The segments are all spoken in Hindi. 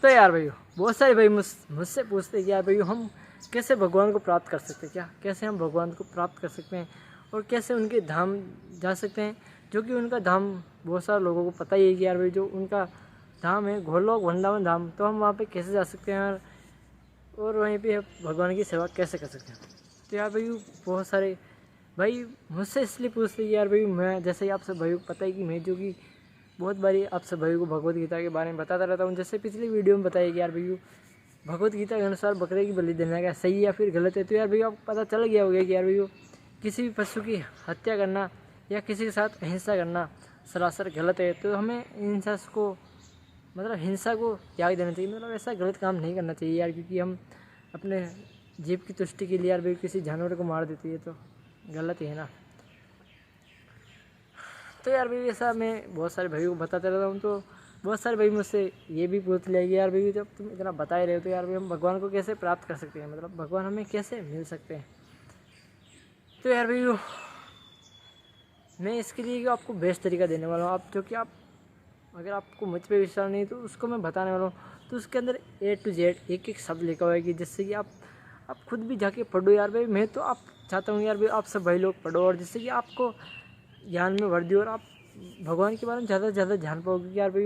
तो यार भाई बहुत सारे भाई मुझसे पूछते हैं कि यार भाई हम कैसे भगवान को प्राप्त कर सकते हैं, क्या कैसे हम भगवान को प्राप्त कर सकते हैं और कैसे उनके धाम जा सकते हैं, जो कि उनका धाम बहुत सारे लोगों को पता ही है कि यार भाई जो उनका धाम है गोलोक वृंदावन धाम, तो हम वहाँ पे कैसे जा सकते हैं यार, और वहीं पे भगवान की सेवा कैसे कर सकते हैं। तो यार भाई बहुत सारे भाई मुझसे इसलिए पूछते हैं कि यार भाई मैं जैसे ही आपसे भाई को पता है कि मैं जो कि बहुत बारी आपसे भाई को भगवत गीता के बारे में बताता रहता हूँ। जैसे पिछली वीडियो में बताया कि यार भाई भगवत गीता के अनुसार बकरे की बलि देना क्या सही या फिर गलत है। तो यार भाई आपको पता चल गया होगा कि यार भाई किसी भी पशु की हत्या करना या किसी के साथ अहिंसा करना सरासर गलत है। तो हमें हिंसा को मतलब हिंसा को त्याग देना चाहिए, मतलब ऐसा गलत काम नहीं करना चाहिए यार, क्योंकि हम अपने जीव की तुष्टि के लिए यार भाई किसी जानवर को मार देती है तो गलत ही है ना। तो यार भाई ऐसा मैं बहुत सारे भाइयों को बताते रहता हूँ। तो बहुत सारे भाई मुझसे ये भी पूछ लिया कि यार भाई जब तुम इतना बता ही रहे हो तो यार भाई हम भगवान को कैसे प्राप्त कर सकते हैं, मतलब भगवान हमें कैसे मिल सकते हैं। तो यार भाई मैं इसके लिए आपको बेस्ट तरीका देने वाला हूँ, आप जो कि आप अगर आपको मुझ पर विश्वास नहीं तो उसको मैं बताने वाला हूँ। तो उसके अंदर A to Z एक एक शब्द लिखा हुआ है कि जिससे कि आप खुद भी जाके पढ़ो यार भाई। मैं तो आप चाहता हूँ यार भाई आप सब भाई लोग पढ़ो, और जिससे कि आपको ज्ञान में वृद्धि और आप भगवान के बारे में ज़्यादा से ज़्यादा जान पाओगे कि यार भाई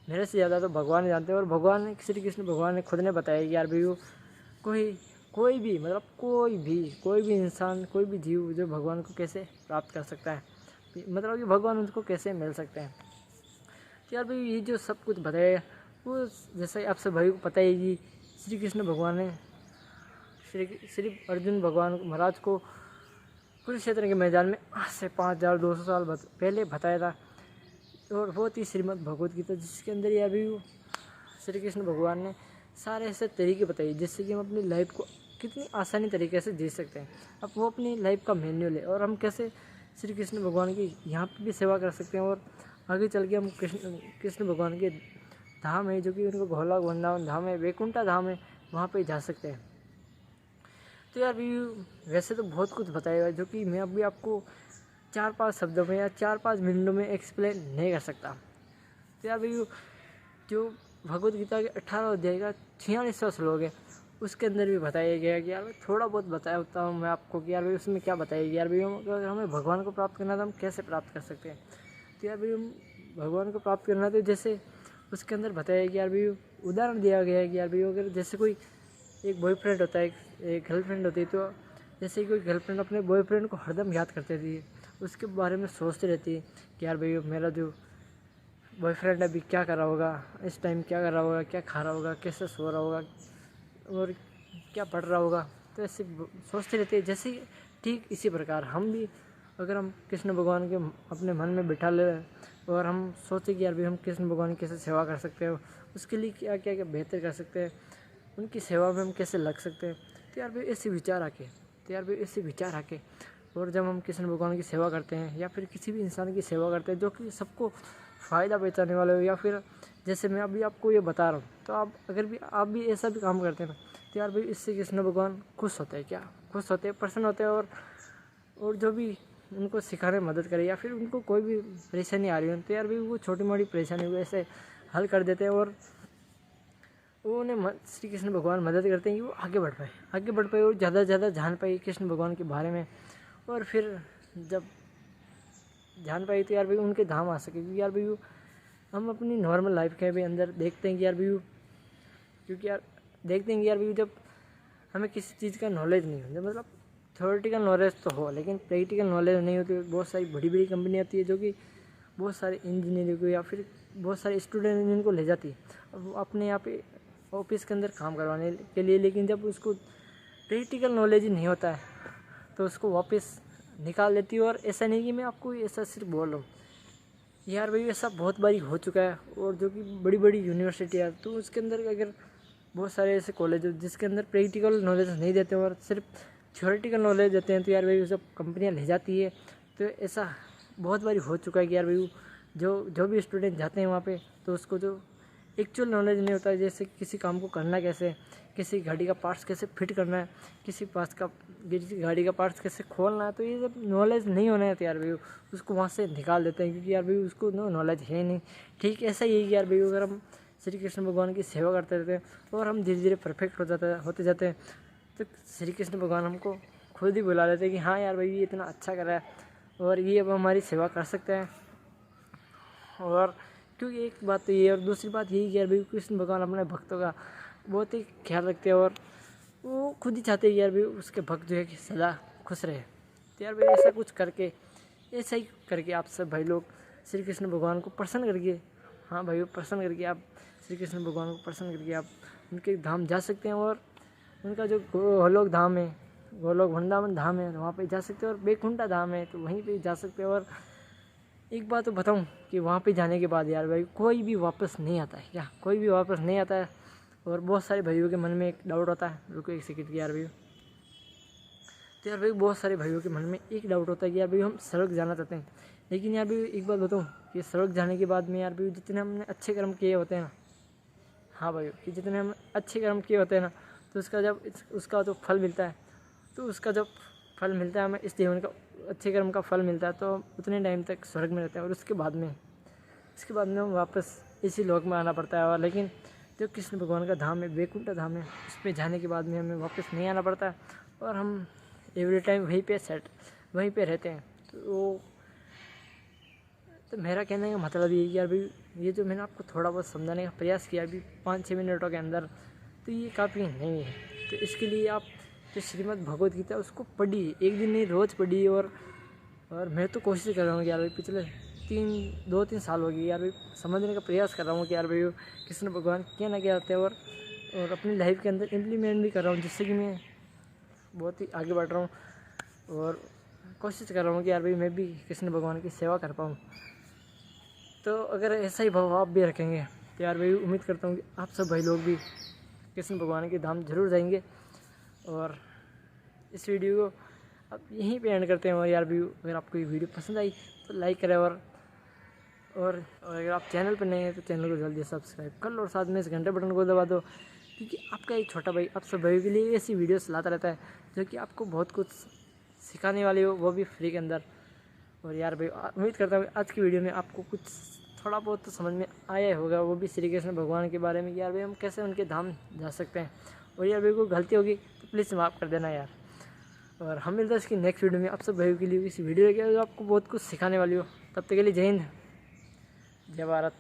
मेरे से ज़्यादा तो भगवान जानते हैं। और भगवान श्री कृष्ण भगवान ने खुद ने बताया कि यार भाई कोई भी मतलब कोई भी इंसान कोई भी जीव जो भगवान को कैसे प्राप्त कर सकता है, मतलब कि भगवान उनको कैसे मिल सकते हैं। तो यार भाई ये जो सब कुछ बताया वो जैसे आपसे भाई को पता है कि श्री कृष्ण भगवान ने श्री अर्जुन भगवान महाराज को कुरुक्षेत्र के मैदान में आज से 5200 साल पहले बताया था। और वो थी श्रीमद् भगवत गीता, जिसके अंदर यार भी श्री कृष्ण भगवान ने सारे ऐसे तरीके बताए जिससे कि हम अपनी लाइफ को कितनी आसानी तरीके से जी सकते हैं। अब वो अपनी लाइफ का मैन्यूअल है और हम कैसे श्री कृष्ण भगवान की यहाँ पे भी सेवा कर सकते हैं और आगे चल के हम कृष्ण भगवान के धाम है जो कि उनको गोलोक वृंदावन धाम है, वैकुंठा धाम है, वहाँ पे जा सकते हैं। तो यार भी वैसे तो बहुत कुछ बताया है जो कि मैं अभी आपको 4-5 शब्दों में या 4-5 मिनटों में एक्सप्लेन नहीं कर सकता। तो यार भाई जो भगवत गीता के 18 अध्याय का 46वां श्लोक है उसके अंदर भी बताया गया है कि यार भाई थोड़ा बहुत बताया होता हूँ मैं आपको कि यार भाई उसमें क्या बताया गया यार भाई अगर हमें भगवान को प्राप्त करना तो हम कैसे प्राप्त कर सकते हैं। तो यार भाई हम भगवान को प्राप्त करना तो जैसे उसके अंदर बताया कि यार भाई उदाहरण दिया गया है कि यार भाई अगर जैसे कोई एक बॉयफ्रेंड होता है एक गर्लफ्रेंड होती है, तो जैसे कोई गर्लफ्रेंड अपने बॉयफ्रेंड को हरदम याद करती रहती है, उसके बारे में सोचती रहती है कि यार भाई मेरा जो बॉयफ्रेंड अभी क्या कर रहा होगा, इस टाइम क्या कर रहा होगा, क्या खा रहा होगा, कैसे सो रहा होगा और क्या पढ़ रहा होगा। तो ऐसे सोचती रहती है। जैसे ठीक इसी प्रकार हम भी अगर हम कृष्ण भगवान के अपने मन में बिठा ले और हम सोचें कि यार भाई हम कृष्ण भगवान की कैसे सेवा कर सकते हैं, उसके लिए क्या क्या क्या बेहतर कर सकते हैं, उनकी सेवा में हम कैसे लग सकते हैं। तो यार भाई ऐसे विचार आके और जब हम कृष्ण भगवान की सेवा करते हैं या फिर किसी भी इंसान की सेवा करते हैं जो कि सबको फ़ायदा पहुँचाने वाले हो, या फिर जैसे मैं अभी आपको ये बता रहा हूँ, तो आप भी ऐसा भी काम करते हैं तो यार भाई इससे कृष्ण भगवान खुश होते हैं, क्या खुश होते हैं, प्रसन्न होते हैं। और जो भी उनको सिखाने में मदद करे या फिर उनको कोई भी परेशानी आ रही हो तो यार भाई वो छोटी मोटी परेशानी को ऐसे हल कर देते हैं और वो उन्हें श्री कृष्ण भगवान मदद करते हैं कि वो आगे बढ़ पाए और ज़्यादा से ज़्यादा जान पाए कृष्ण भगवान के बारे में। और फिर जब जान पाए तो यार भाई उनके धाम आ सके। क्योंकि यार भाई हम अपनी नॉर्मल लाइफ के भी अंदर देखते हैं कि यार भाई क्योंकि यार देखते हैं कि यार भाई जब हमें किसी चीज़ का नॉलेज नहीं हो, मतलब थ्योरेटिकल नॉलेज तो हो लेकिन प्रैक्टिकल नॉलेज नहीं होती, बहुत सारी बड़ी बड़ी कंपनी आती है जो कि बहुत सारे इंजीनियरिंग को या फिर बहुत सारे स्टूडेंट इनको ले जाती है और वो अपने यहाँ पे ऑफिस के अंदर काम करवाने के लिए, लेकिन जब उसको प्रैक्टिकल नॉलेज ही नहीं होता है तो उसको वापस निकाल देती है। और ऐसा नहीं कि मैं आपको ऐसा सिर्फ बोल रहा हूँ यार भाई, ऐसा बहुत बारी हो चुका है। और जो कि बड़ी बड़ी यूनिवर्सिटी है तो उसके अंदर अगर बहुत सारे ऐसे कॉलेज हो जिसके अंदर प्रैक्टिकल नॉलेज नहीं देते और सिर्फ थ्योरेटिकल नॉलेज देते हैं तो यार भाई सब कंपनियाँ ले जाती है। तो ऐसा बहुत बारी हो चुका है कि यार भाई जो भी स्टूडेंट जाते हैं वहाँ पे तो उसको जो एक्चुअल नॉलेज नहीं होता है, जैसे किसी काम को करना कैसे, किसी गाड़ी का पार्ट्स कैसे फिट करना है, किसी गाड़ी का पार्ट्स कैसे खोलना है, तो ये जब नॉलेज नहीं होना है तो यार भाई उसको वहाँ से निकाल देते हैं क्योंकि यार भाई उसको नॉलेज है नहीं। ठीक ऐसा ही है कि यार भाई अगर हम श्री कृष्ण भगवान की सेवा करते रहते हैं और हम धीरे धीरे परफेक्ट होते जाते हैं। तो श्री कृष्ण भगवान हमको खुद ही बुला लेते हैं कि हाँ यार भाई ये इतना अच्छा कर रहा है और ये अब हमारी सेवा कर सकते हैं। और क्योंकि एक बात तो ये और दूसरी बात यही कि यार भाई कृष्ण भगवान अपने भक्तों का बहुत ही ख्याल रखते हैं और वो खुद ही चाहते हैं यार भाई उसके भक्त जो है कि सदा खुश रहे। तो यार भाई ऐसा ही करके आप सब भाई लोग श्री कृष्ण भगवान को प्रसन्न करके, हाँ भाई प्रसन्न करके आप श्री कृष्ण भगवान को प्रसन्न करके आप उनके धाम जा सकते हैं। और उनका जो गोलोक धाम है, गोलोक वृंदावन धाम है, वहाँ पे जा सकते हैं। और बैकुंठा धाम है तो वहीं पे जा सकते हैं। और एक बात तो बताऊँ कि वहाँ पे जाने के बाद यार भाई कोई भी वापस नहीं आता है, क्या कोई भी वापस नहीं आता है। और बहुत सारे भाइयों के मन में एक डाउट होता है, रुको एक सेकंड यार भाई, तो यार भाई बहुत सारे भाइयों के मन में एक डाउट होता है कि यार भाई हम स्वर्ग जाना चाहते हैं, लेकिन यार भाई एक बात बताऊँ कि स्वर्ग जाने के बाद में यार भाई जितने हमने अच्छे कर्म किए होते हैं ना, हाँ भाई कि जितने हम अच्छे कर्म किए होते हैं ना, तो उसका जो फल मिलता है, तो उसका जो फल मिलता है हमें इस जीवन का अच्छे कर्म का फल मिलता है, तो उतने टाइम तक स्वर्ग में रहते हैं। और उसके बाद में हम वापस इसी लोक में आना पड़ता है। और लेकिन जो कृष्ण भगवान का धाम है, बैकुंठ धाम है, उस पर जाने के बाद में हमें वापस नहीं आना पड़ता है और हम एवरी टाइम वहीं पे रहते हैं। तो मेरा कहने का मतलब ये कि यार भाई ये जो मैंने आपको थोड़ा बहुत समझाने का प्रयास किया अभी 5-6 मिनटों के अंदर, तो ये काफ़ी नहीं है। तो इसके लिए आप जो श्रीमद् भगवद गीता उसको पढ़िए, एक दिन नहीं रोज़ पढ़िए। और मैं तो कोशिश कर रहा हूँ कि यार भाई पिछले 2-3 साल हो गए यार भाई समझने का प्रयास कर रहा हूँ कि यार भाई कृष्ण भगवान क्या ना क्या आते हैं और अपनी लाइफ के अंदर इम्प्लीमेंट भी कर रहा हूँ, जिससे कि मैं बहुत ही आगे बढ़ रहा हूँ और कोशिश कर रहा हूँ कि यार भाई मैं भी कृष्ण भगवान की सेवा कर पाऊँ। तो अगर ऐसा ही भाव आप भी रखेंगे तो यार भाई उम्मीद करता हूँ कि आप सब भाई लोग भी कृष्ण भगवान के धाम जरूर जाएंगे। और इस वीडियो को अब यहीं पे एंड करते हैं। और यार भाई अगर आपको ये वीडियो पसंद आई तो लाइक करें और अगर आप चैनल पर नए हैं तो चैनल को जल्दी सब्सक्राइब कर लो और साथ में इस घंटे बटन को दबा दो, क्योंकि आपका एक छोटा भाई आप सब भाइयों के लिए ऐसी वीडियोस लाता रहता है जो कि आपको बहुत कुछ सिखाने वाली हो, वो भी फ्री के अंदर। और यार भाई उम्मीद करता हूँ आज की वीडियो में आपको कुछ थोड़ा बहुत तो समझ में आया होगा, वो भी श्री कृष्ण भगवान के बारे में, यार भाई हम कैसे उनके धाम जा सकते हैं। और यार भाई को गलती होगी तो प्लीज़ माफ़ कर देना यार। और हम मिलते हैं इसकी नेक्स्ट वीडियो में आप सब भाइयों के लिए इसी वीडियो लेके जो आपको बहुत कुछ सिखाने वाली हो। तब तक के लिए जय हिंद, जय भारत।